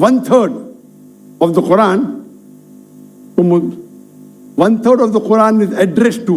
1/3 of the Quran, 1/3 of the Quran is addressed to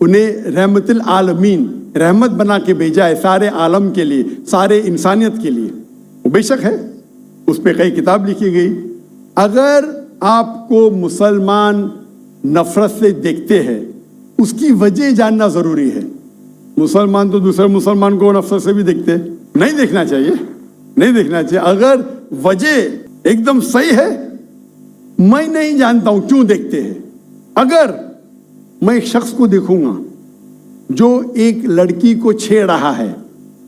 انہیں رحمت العالمین رحمت بنا کے بھیجا ہے سارے عالم کے لیے, سارے انسانیت کے لیے. وہ بے شک ہے, اس پہ کئی کتاب لکھی گئی. اگر آپ کو مسلمان نفرت سے دیکھتے ہیں, اس کی وجہ جاننا ضروری ہے. مسلمان تو دوسرے مسلمان کو نفرت سے بھی دیکھتے, نہیں دیکھنا چاہیے, نہیں دیکھنا چاہیے. اگر وجہ ایک دم صحیح ہے, میں نہیں جانتا ہوں کیوں دیکھتے ہیں. اگر میں ایک شخص کو دیکھوں گا جو ایک لڑکی کو چھیڑ رہا ہے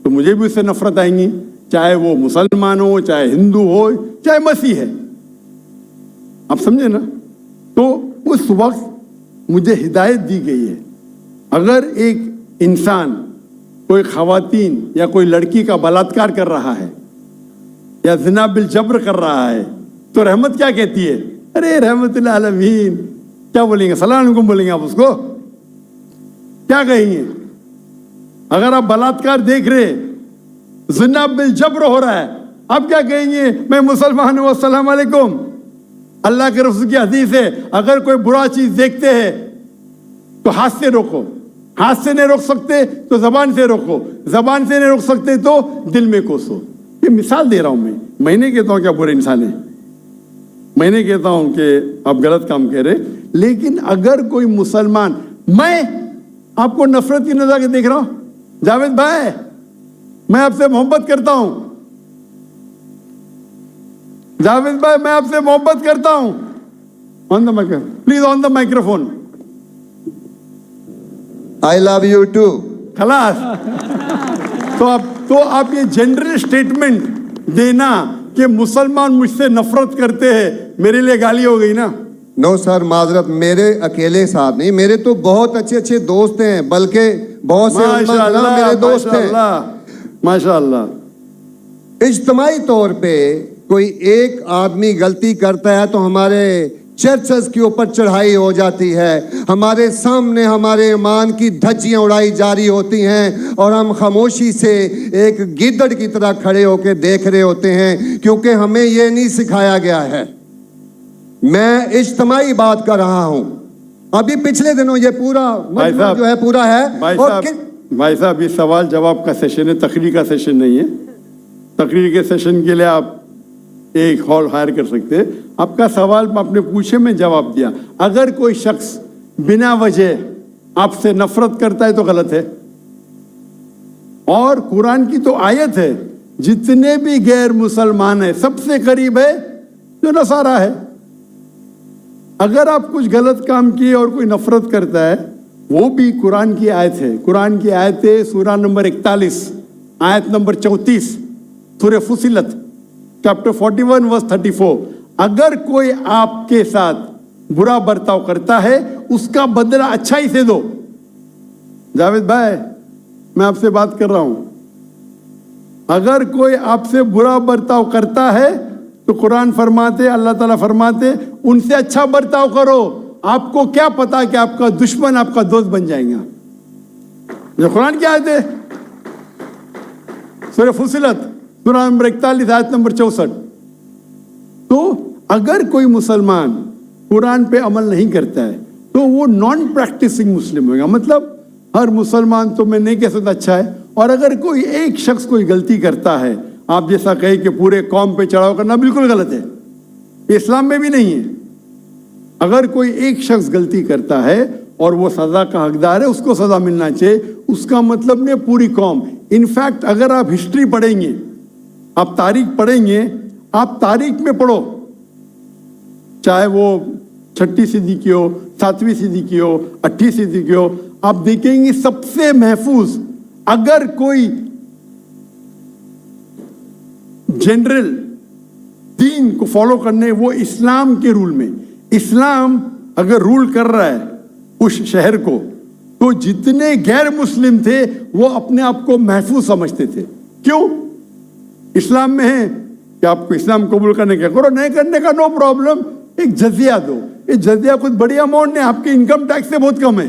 تو مجھے بھی اس سے نفرت آئیں گی, چاہے وہ مسلمان ہو, چاہے ہندو ہو, چاہے مسیح ہے. آپ سمجھے نا؟ تو اس وقت مجھے ہدایت دی گئی ہے, اگر ایک انسان کوئی خواتین یا کوئی لڑکی کا بلاತ್ಕಾರ کر رہا ہے یا زنا بالجبر کر رہا ہے تو رحمت کیا کہتی ہے؟ ارے رحمت العالمین. کیا بولیں گے؟ السلام علیکم بولیں گے آپ اس کو؟ کیا کہیں گے؟ اگر آپ بلاತ್ಕಾರ دیکھ رہے, زنا بالجبر ہو رہا ہے, آپ کیا کہیں گے؟ میں مسلمان ہوں, السلام علیکم. اللہ کے رسول کی حدیث ہے, اگر کوئی برا چیز دیکھتے ہیں تو ہاتھ سے روکو, ہاتھ سے نہیں روک سکتے تو زبان سے روکو, زبان سے نہیں روک سکتے تو دل میں کوسو. یہ مثال دے رہا ہوں میں نہیں کہتا ہوں کہ آپ برے انسان ہیں, میں نہیں کہتا ہوں کہ آپ غلط کام کہہ رہے, لیکن اگر کوئی مسلمان, میں آپ کو نفرت کی نظر کے دیکھ رہا ہوں, جاوید بھائی میں آپ سے محبت کرتا ہوں, جاوید بھائی میں آپ سے محبت کرتا ہوں, on the microphone please, on the microphone. I love you too. خلاص. تو آپ یہ جنرل سٹیٹمنٹ دینا کہ مسلمان مجھ سے نفرت کرتے ہیں, میرے لیے گالی ہو گئی نا. نو سر, معذرت, میرے اکیلے ساتھ نہیں, میرے تو بہت اچھے اچھے دوست ہیں, بلکہ بہت سے میرے دوست ہیں. ماشاء اللہ. اجتماعی طور پہ کوئی ایک آدمی غلطی کرتا ہے تو ہمارے چرچز کے اوپر چڑھائی ہو جاتی ہے, ہمارے سامنے ہمارے ایمان کی دھجیاں اڑائی جاری ہوتی ہیں, اور ہم خاموشی سے ایک گیدڑ کی طرح کھڑے ہو کے دیکھ رہے ہوتے ہیں, کیونکہ ہمیں یہ نہیں سکھایا گیا ہے. میں اجتماعی بات کر رہا ہوں. ابھی پچھلے دنوں یہ پورا مجمع جو ہے پورا ہے. بھائی صاحب یہ سوال جواب کا سیشن ہے, تقریر کا سیشن نہیں ہے. تقریر کے سیشن کے لیے آپ ایک ہال ہائر کر سکتے. آپ کا سوال آپ نے پوچھے, میں جواب دیا. اگر کوئی شخص بنا وجہ آپ سے نفرت کرتا ہے تو غلط ہے. اور قرآن کی تو آیت ہے, جتنے بھی غیر مسلمان ہیں سب سے قریب ہے جو نصارہ ہے. اگر آپ کچھ غلط کام کیے اور کوئی نفرت کرتا ہے, وہ بھی قرآن کی آیت ہے. قرآن کی آیت ہے سورہ نمبر 41 آیت نمبر 34 سورہ فصلت چیپٹر 41 ورس 34. اگر کوئی آپ کے ساتھ برا برتاؤ کرتا ہے اس کا بدلہ اچھائی سے دو. جاوید بھائی میں آپ سے بات کر رہا ہوں, اگر کوئی آپ سے برا برتاؤ کرتا ہے تو قرآن فرماتے, اللہ تعالیٰ فرماتے, ان سے اچھا برتاؤ کرو. آپ کو کیا پتا کہ آپ کا دشمن آپ کا دوست بن جائیں گا. جو قرآن کی آیت ہے سورہ فصلت سورہ نمبر 41 آیت نمبر 64. تو اگر کوئی مسلمان قرآن پہ عمل نہیں کرتا ہے تو وہ نان پریکٹسنگ مسلم ہوگا. مطلب ہر مسلمان تو میں نہیں کہہ سکتا اچھا ہے, اور اگر کوئی ایک شخص کوئی غلطی کرتا ہے, آپ جیسا کہیں کہ پورے قوم پہ چڑھاؤ کرنا بالکل غلط ہے, اسلام میں بھی نہیں ہے. اگر کوئی ایک شخص غلطی کرتا ہے اور وہ سزا کا حقدار ہے, اس کو سزا ملنا چاہیے. اس کا مطلب نہیں پوری قوم. انفیکٹ اگر آپ ہسٹری پڑھیں گے, آپ تاریخ پڑھیں گے, آپ تاریخ میں پڑھو, چاہے وہ 6 صدی کی ہو, 7ویں صدی کی ہو, 8ویں صدی کی ہو, آپ دیکھیں گے سب سے محفوظ اگر کوئی جنرل دین کو فالو کرنے, وہ اسلام کے رول میں. اسلام اگر رول کر رہا ہے اس شہر کو, تو جتنے غیر مسلم تھے وہ اپنے آپ کو محفوظ سمجھتے تھے. کیوں؟ اسلام میں ہے کہ آپ کو اسلام قبول کرنے کا کرو, نہیں کرنے کا نو پرابلم, ایک جزیہ دو. یہ جزیہ کچھ بڑی اماؤنٹ نہیں, آپ کے انکم ٹیکس سے بہت کم ہے.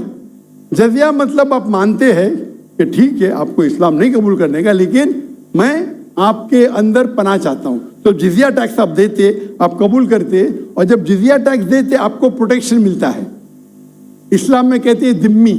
جزیہ مطلب آپ مانتے ہیں کہ ٹھیک ہے آپ کو اسلام نہیں قبول کرنے کا, لیکن میں آپ کے اندر پناہ چاہتا ہوں. تو جزیہ ٹیکس آپ دیتے, آپ قبول کرتے, اور جب جزیہ ٹیکس دیتے آپ کو پروٹیکشن ملتا ہے. اسلام میں کہتے ہیں ذمی,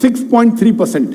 6.3%,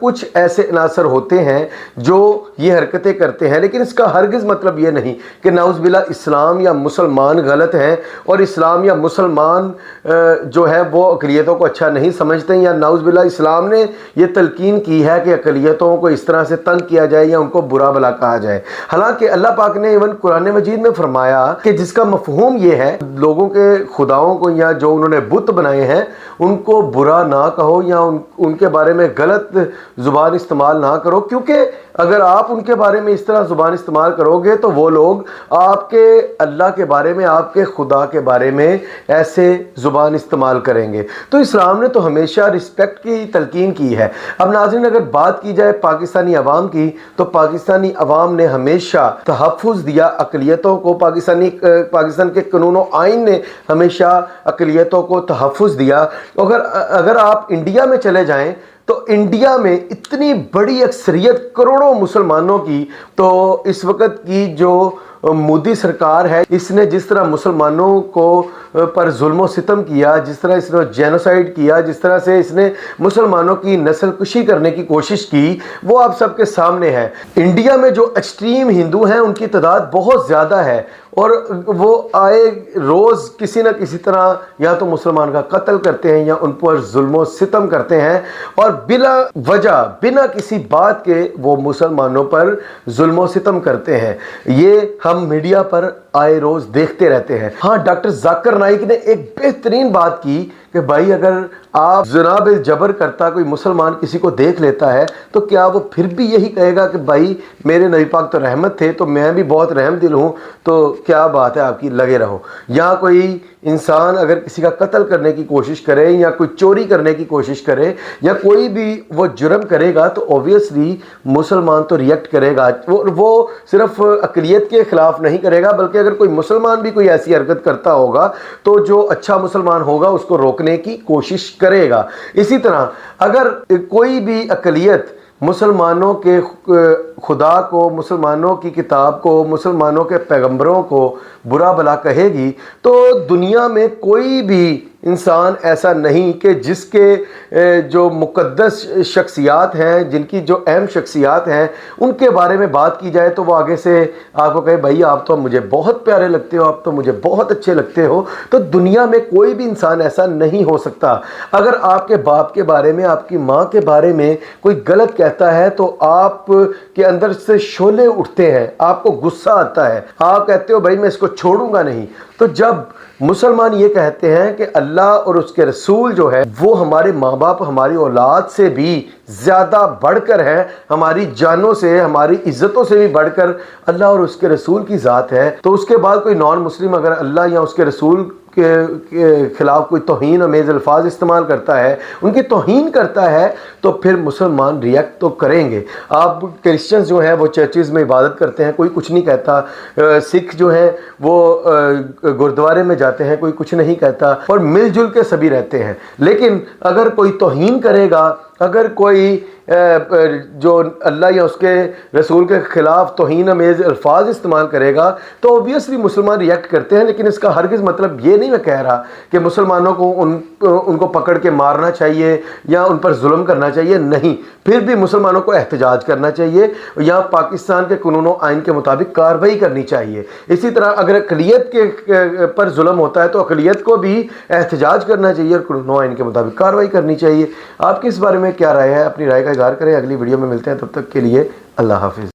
کچھ ایسے عناصر ہوتے ہیں جو یہ حرکتیں کرتے ہیں، لیکن اس کا ہرگز مطلب یہ نہیں کہ نعوذ باللہ اسلام یا مسلمان غلط ہیں اور اسلام یا مسلمان جو ہے وہ اقلیتوں کو اچھا نہیں سمجھتے ہیں، یا نعوذ باللہ اسلام نے یہ تلقین کی ہے کہ اقلیتوں کو اس طرح سے تنگ کیا جائے یا ان کو برا بھلا کہا جائے۔ حالانکہ اللہ پاک نے ایون قرآن مجید میں فرمایا کہ جس کا مفہوم یہ ہے لوگوں کے خداؤں کو یا جو انہوں نے بت بنائے ہیں ان کو برا نہ کہو یا ان کے بارے میں غلط زبان استعمال نہ کرو، کیونکہ اگر آپ ان کے بارے میں اس طرح زبان استعمال کرو گے تو وہ لوگ آپ کے اللہ کے بارے میں، آپ کے خدا کے بارے میں ایسے زبان استعمال کریں گے۔ تو اسلام نے تو ہمیشہ رسپیکٹ کی تلقین کی ہے۔ اب ناظرین اگر بات کی جائے پاکستانی عوام کی تو پاکستانی عوام نے ہمیشہ تحفظ دیا اقلیتوں کو، پاکستان کے قانون و آئین نے ہمیشہ اقلیتوں کو تحفظ دیا۔ اگر آپ انڈیا میں چلے جائیں تو انڈیا میں اتنی بڑی اکثریت کروڑوں مسلمانوں کی، تو اس وقت کی جو مودی سرکار ہے اس نے جس طرح مسلمانوں کو پر ظلم و ستم کیا، جس طرح اس نے جینوسائیڈ کیا، جس طرح سے اس نے مسلمانوں کی نسل کشی کرنے کی کوشش کی، وہ آپ سب کے سامنے ہے۔ انڈیا میں جو ایکسٹریم ہندو ہیں ان کی تعداد بہت زیادہ ہے اور وہ آئے روز کسی نہ کسی طرح یا تو مسلمان کا قتل کرتے ہیں یا ان پر ظلم و ستم کرتے ہیں، اور بلا وجہ بنا کسی بات کے وہ مسلمانوں پر ظلم و ستم کرتے ہیں۔ یہ ہم میڈیا پر آئے روز دیکھتے رہتے ہیں۔ ہاں، ڈاکٹر ذاکر نائک نے ایک بہترین بات کی کہ بھائی اگر آپ جناب جبر کرتا کوئی مسلمان کسی کو دیکھ لیتا ہے تو کیا وہ پھر بھی یہی کہے گا کہ بھائی میرے نبی پاک تو رحمت تھے تو میں بھی بہت رحم دل ہوں، تو کیا بات ہے آپ کی، لگے رہو۔ یا کوئی انسان اگر کسی کا قتل کرنے کی کوشش کرے یا کوئی چوری کرنے کی کوشش کرے یا کوئی بھی وہ جرم کرے گا تو اوبویسلی مسلمان تو ریئیکٹ کرے گا۔ وہ صرف اقلیت کے خلاف نہیں کرے گا، بلکہ اگر کوئی مسلمان بھی کوئی ایسی حرکت کرتا ہوگا تو جو اچھا مسلمان ہوگا اس کو روکنے کی کوشش کرے گا۔ اسی طرح اگر کوئی بھی اقلیت مسلمانوں کے خدا کو، مسلمانوں کی کتاب کو، مسلمانوں کے پیغمبروں کو برا بھلا کہے گی تو دنیا میں کوئی بھی انسان ایسا نہیں کہ جس کے جو مقدس شخصیات ہیں، جن کی جو اہم شخصیات ہیں ان کے بارے میں بات کی جائے تو وہ آگے سے آپ کو کہے بھائی آپ تو مجھے بہت پیارے لگتے ہو، آپ تو مجھے بہت اچھے لگتے ہو۔ تو دنیا میں کوئی بھی انسان ایسا نہیں ہو سکتا۔ اگر آپ کے باپ کے بارے میں، آپ کی ماں کے بارے میں کوئی غلط کہتا ہے تو آپ کے اندر سے شعلے اٹھتے ہیں، آپ کو غصہ آتا ہے، آپ کہتے ہو بھائی میں اس کو چھوڑوں گا نہیں۔ تو جب مسلمان یہ کہتے ہیں کہ اللہ اور اس کے رسول جو ہے وہ ہمارے ماں باپ، ہماری اولاد سے بھی زیادہ بڑھ کر ہے، ہماری جانوں سے، ہماری عزتوں سے بھی بڑھ کر اللہ اور اس کے رسول کی ذات ہے، تو اس کے بعد کوئی نان مسلم اگر اللہ یا اس کے رسول کے خلاف کوئی توہین آمیز الفاظ استعمال کرتا ہے، ان کی توہین کرتا ہے، تو پھر مسلمان ریئیکٹ تو کریں گے۔ آپ کرسچنز جو ہیں وہ چرچز میں عبادت کرتے ہیں، کوئی کچھ نہیں کہتا، سکھ جو ہیں وہ گردوارے میں جاتے ہیں، کوئی کچھ نہیں کہتا، اور مل جل کے سبھی رہتے ہیں۔ لیکن اگر کوئی توہین کرے گا، اگر کوئی جو اللہ یا اس کے رسول کے خلاف توہین آمیز الفاظ استعمال کرے گا تو اوبویسلی مسلمان ریئیکٹ کرتے ہیں، لیکن اس کا ہرگز مطلب یہ نہیں میں کہہ رہا کہ مسلمانوں کو ان کو پکڑ کے مارنا چاہیے یا ان پر ظلم کرنا چاہیے، نہیں، پھر بھی مسلمانوں کو احتجاج کرنا چاہیے یا پاکستان کے قانون و آئین کے مطابق کارروائی کرنی چاہیے۔ اسی طرح اگر اقلیت کے پر ظلم ہوتا ہے تو اقلیت کو بھی احتجاج کرنا چاہیے اور قانون و آئین کے مطابق کارروائی کرنی چاہیے۔ آپ کی اس بارے میں کیا رائے ہے؟ اپنی رائے کا اظہار کریں۔ اگلی ویڈیو میں ملتے ہیں، تب تک کے لیے اللہ حافظ۔